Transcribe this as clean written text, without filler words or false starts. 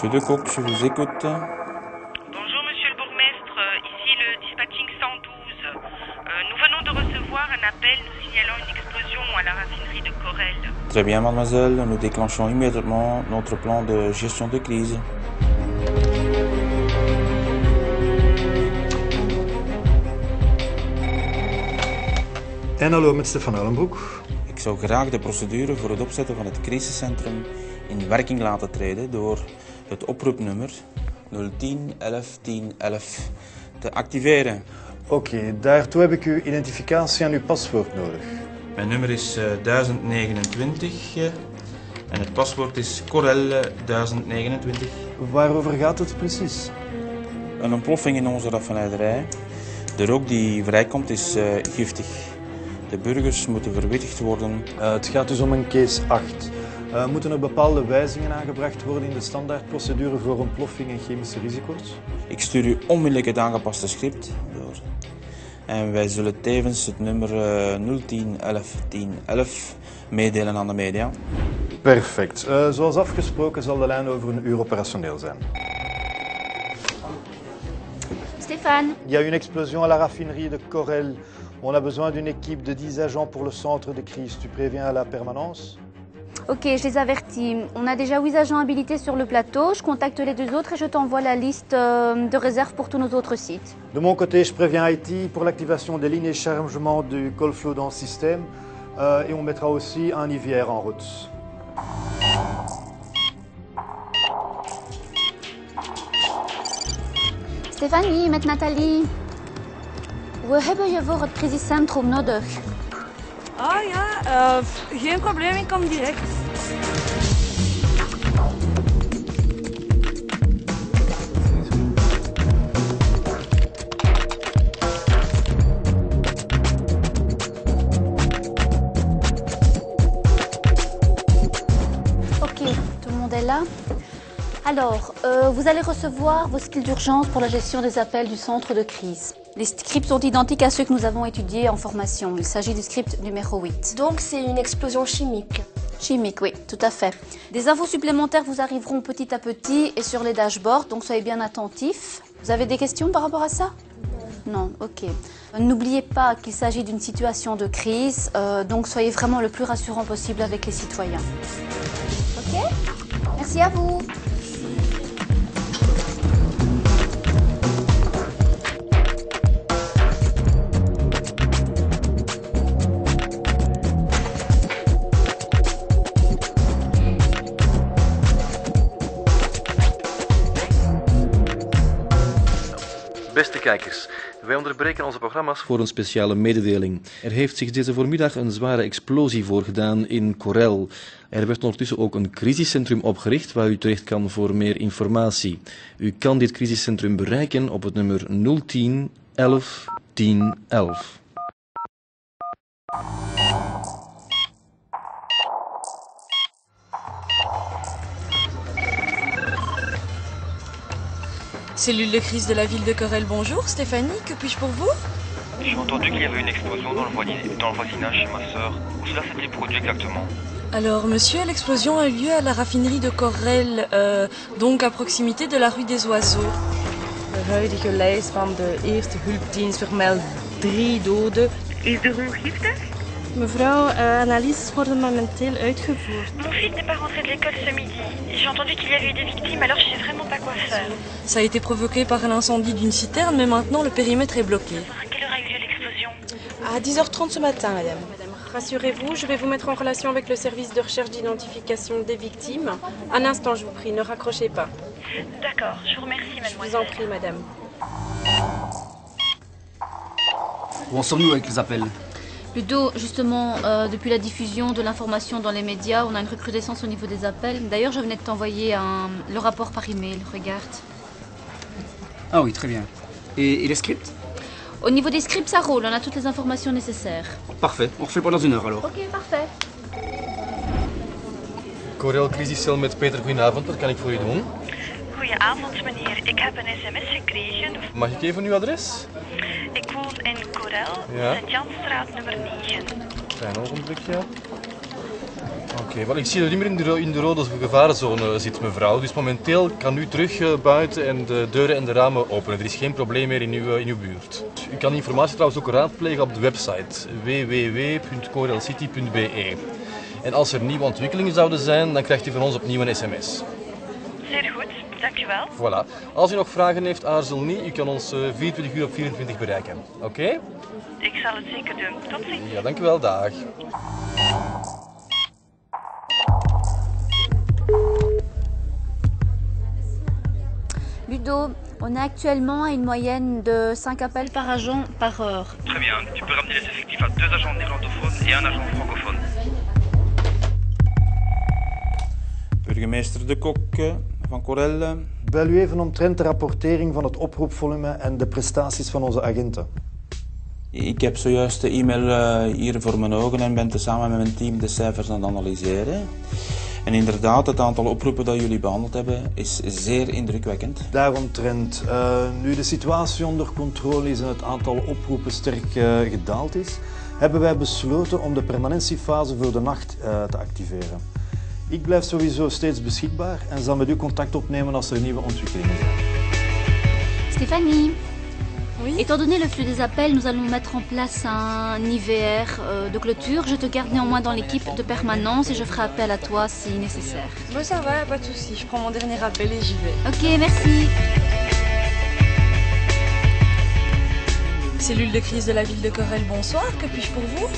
Monsieur Decoq, je vous écoute. Bonjour Monsieur le bourgmestre, ici le dispatching 112. Nous venons de recevoir un appel nous signalant une explosion à la raffinerie de Corel. Très bien, mademoiselle. Nous déclenchons immédiatement notre plan de gestion de crise. En hallo met Stefan Uilenbroek. Ik zou graag de procedure voor het opzetten van het crisiscentrum in werking laten treden door het oproepnummer 010 11 10 11 te activeren. Oké, daartoe heb ik uw identificatie en uw paswoord nodig. Mijn nummer is 1029 en het paswoord is Corel 1029. Waarover gaat het precies? Een ontploffing in onze raffinaderij. De rook die vrijkomt is giftig. De burgers moeten verwittigd worden. Het gaat dus om een case 8. Moeten er bepaalde wijzigingen aangebracht worden in de standaardprocedure voor ontploffing en chemische risico's? Ik stuur u onmiddellijk het aangepaste script door. En wij zullen tevens het nummer 010 11 10 11 meedelen aan de media. Perfect. Zoals afgesproken zal de lijn over een uur operationeel zijn. Stéphane. Il y a une explosion à la raffinerie de Corel. On a besoin d'une équipe de 10 agents pour le centre de crise. Tu préviens à la permanence? Ok, je les avertis. On a déjà 8 agents habilités sur le plateau. Je contacte les 2 autres et je t'envoie la liste de réserve pour tous nos autres sites. De mon côté, je préviens IT pour l'activation des lignes et chargement du col flow dans le système. Et on mettra aussi un IVR en route. Stefanie, met Nathalie. We hebben je voor het crisiscentrum nodig. Ah ja, geen probleem, ik kom direct. Ok, tout le monde est là. Alors, vous allez recevoir vos skills d'urgence pour la gestion des appels du centre de crise. Les scripts sont identiques à ceux que nous avons étudiés en formation. Il s'agit du script numéro 8. Donc c'est une explosion chimique. Chimique, oui, tout à fait. Des infos supplémentaires vous arriveront petit à petit et sur les dashboards, donc soyez bien attentifs. Vous avez des questions par rapport à ça? Non, ok. N'oubliez pas qu'il s'agit d'une situation de crise, donc soyez vraiment le plus rassurant possible avec les citoyens. Ok? Merci à vous. Beste kijkers, wij onderbreken onze programma's voor een speciale mededeling. Er heeft zich deze voormiddag een zware explosie voorgedaan in Corel. Er werd ondertussen ook een crisiscentrum opgericht waar u terecht kan voor meer informatie. U kan dit crisiscentrum bereiken op het nummer 010 11 10 11. Cellule de crise de la ville de Corel, bonjour. Stéphanie, que puis-je pour vous? J'ai entendu qu'il y avait une explosion dans le voisinage chez ma sœur. Où cela s'était produit exactement? Alors, monsieur, l'explosion a eu lieu à la raffinerie de Corel, donc à proximité de la rue des Oiseaux. De huidige lijst van de eerste hulpdienst vermeldt 3 doden. Is de roue giftig? Mevrouw, analyses worden momenteel uitgevoerd. Mon fils n'est pas rentré de l'école ce midi. J'ai entendu qu'il y avait eu des victimes, alors je sais vraiment pas quoi faire. Ça a été provoqué par un incendie d'une citerne, mais maintenant le périmètre est bloqué. À quelle heure a eu lieu l'explosion? À 10h30 ce matin, madame. Rassurez-vous, je vais vous mettre en relation avec le service de recherche d'identification des victimes. Un instant, je vous prie, ne raccrochez pas. D'accord, je vous remercie, Je mademoiselle. vous en prie, madame. Où en sommes-nous avec les appels? Ludo, justement, depuis la diffusion de l'information dans les médias, on a une recrudescence au niveau des appels. D'ailleurs, je venais de t'envoyer le rapport par email, regarde. Ah oui, très bien. Et les scripts? Au niveau des scripts, ça roule, on a toutes les informations nécessaires. Parfait, on refait pendant 1 heure alors. Ok, parfait. Corel crisiscel met Peter, goedenavond. Wat kan ik voor u doen? Goedenavond, meneer. Ik heb een sms gekregen. Mag ik even uw adres? Ik woon in Corel, Ja. Sint-Jansstraat nummer 9. Klein ogenblikje. Oké, wel, ik zie dat u niet meer in de rode gevarenzone zit, mevrouw. Dus momenteel kan u terug buiten en de deuren en de ramen openen. Er is geen probleem meer in uw buurt. U kan informatie trouwens ook raadplegen op de website www.corelcity.be. En als er nieuwe ontwikkelingen zouden zijn, dan krijgt u van ons opnieuw een sms. Zeer goed, dankjewel. Voilà. Als u nog vragen heeft, aarzel niet. U kan ons 24 uur op 24 bereiken. Oké? Ik zal het zeker doen. Tot ziens. Ja, dankjewel. Dag. Ludo, on est actuellement à une moyenne de 5 appels par agent par heure. Très bien, tu peux ramener les effectifs à 2 agents néerlandophones et un agent francophone. Burgemeester De Kok van Corel. Bel u even omtrent de rapportering van het oproepvolume en de prestaties van onze agenten. Ik heb zojuist de e-mail hier voor mijn ogen en ben samen met mijn team de cijfers aan het analyseren. En inderdaad, het aantal oproepen dat jullie behandeld hebben is zeer indrukwekkend. Daaromtrent, nu de situatie onder controle is en het aantal oproepen sterk gedaald is, hebben wij besloten om de permanentiefase voor de nacht te activeren. Ik blijf sowieso steeds beschikbaar en zal met u contact opnemen als er nieuwe ontwikkelingen zijn. Stéphanie, Oui. étant donné le flux des appels, nous allons mettre en place un IVR de clôture. Je te garde néanmoins dans l'équipe de permanence et je ferai appel à toi si nécessaire. Bon, ça va, pas de souci. Je prends mon dernier appel et j'y vais. Ok, merci. Cellule de crise de la ville de Corel, bonsoir. Que puis-je pour vous?